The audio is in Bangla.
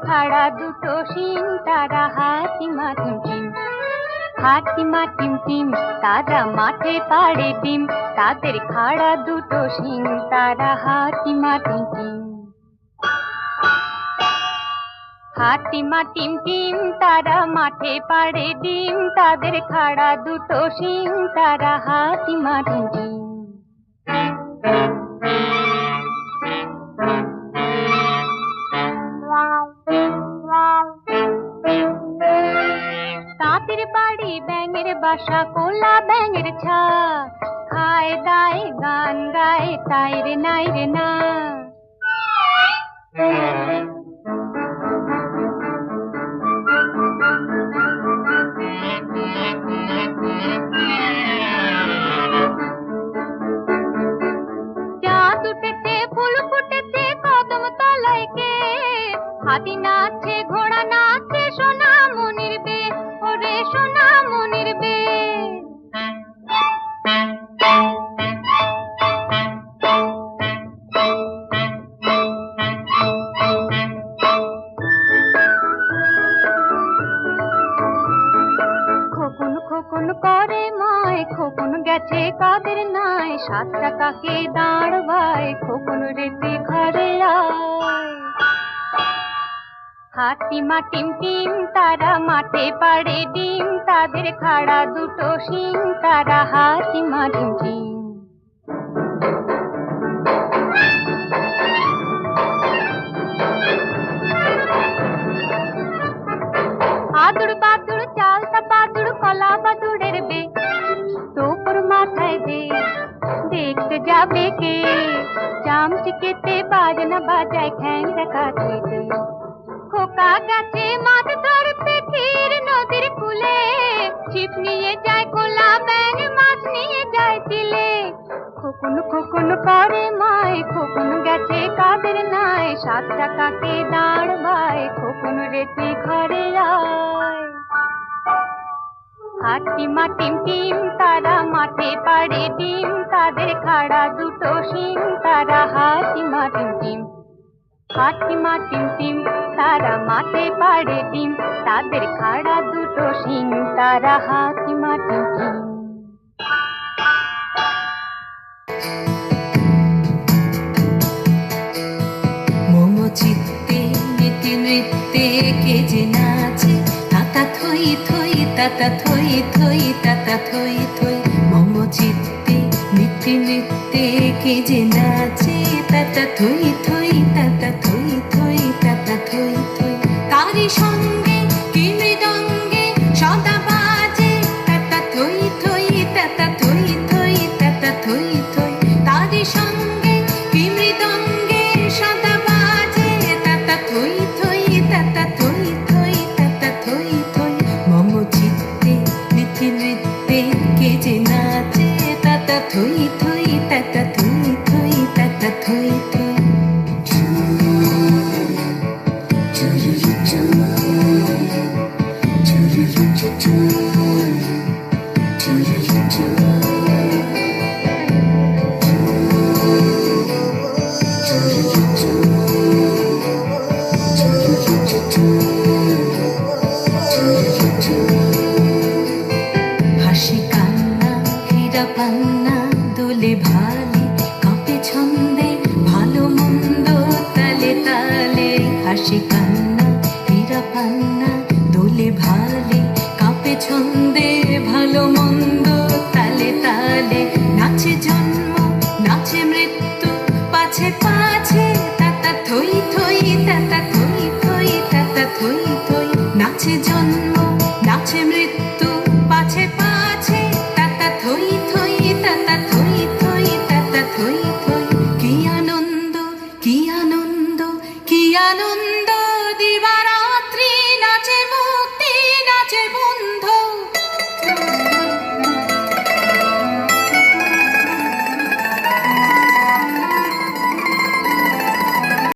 খাড়া দুটো শিং তারা হাতিমা টিম টিম, হাতিমা টিম টিম তারা মাঠে পাড়ে ডিম, তাদের খাড়া দুটো শিং তারা হাতিমা টিম টিম। হাতিমা টিম টিম তারা মাঠে পাড়ে ডিম, তাদের খাড়া দুটো শিং তারা হাতিমা টিম টিম। তাঁতের বাড়ি ব্যাঙের বাসা কোলা ব্যাঙের ছা, খায় দায় গান গায় তাই রে নাই রে না। চাঁদ উঠেছে ফুল ফুটেছে কদম তলায় কে, হাতি নাচছে ঘোড়া নাচছে সোনা মনির বে, ওরে সোনা মনির বে। খোকন খোকন করে মায়, খোকন গেছে কাদের নাই, 7 টাকাকে দাঁড়বায় খোকন রেতে ঘরে আয়। হাতিমা টিম টিম তারা মাঠে পাড়ে ডিম, তাদের খাড়া দুটো শিং তারা হাতিমা টিম টিম। আদুর বাদুর চালতা বাদুর কলা বাদুরের বে, তোপর মাথায় দে দেখতে যাবে কে, চামচিকেতে বাজনা বাজায় খ্যাংরা কাছে। খোকা গাছে মাছ ধরতে ক্ষীর নদীর কূলে, ছিপ নিয়ে যায় কোলা ব্যাঙ মাছ নিয়ে যায় চিলে। খোকন খোকন করে মায়, খোকন গেছে কাদের নাই, 7 টাকাকে দাঁড়বায় খোকন রেতে ঘরে আয়। হাতিমা টিম টিম তারা মাঠে পাড়ে ডিম, তাদের খাড়া দুটো শিং তারা হাতিমা টিম টিম। হাতিমা টিম টিম তারা মাঠে পাড়ে ডিম, তাদের খাড়া দুটো শিং তারা হাতিমা টিম টিম। মোমো চিত্তে নীতি নৃত্যে কে যে নাচে, তাতা থই থই তাতা থই থই তাতা থই থই। মোমো চিত্তে নীতি নৃত্যে কে যে নাচে, তাতা থই থই তাতা থই থই তাতা থই থই। তারি সঙ্গে কি মৃদঙ্গে সদা বাজে, তাতা থই থই তাতা থই থই তাতা থই থই। তারি সঙ্গে হাসি কান্না হীরা পান্না দোলে ভালে কাঁপে ছন্দে ভালো মন্দ তালে তালে নাচে জন্ম নাচে মৃত্যু পাছে পাছে তাতা থই থই তাতা থই থই তাতা থই থই নাচে জন্ম নাচে মৃত্যু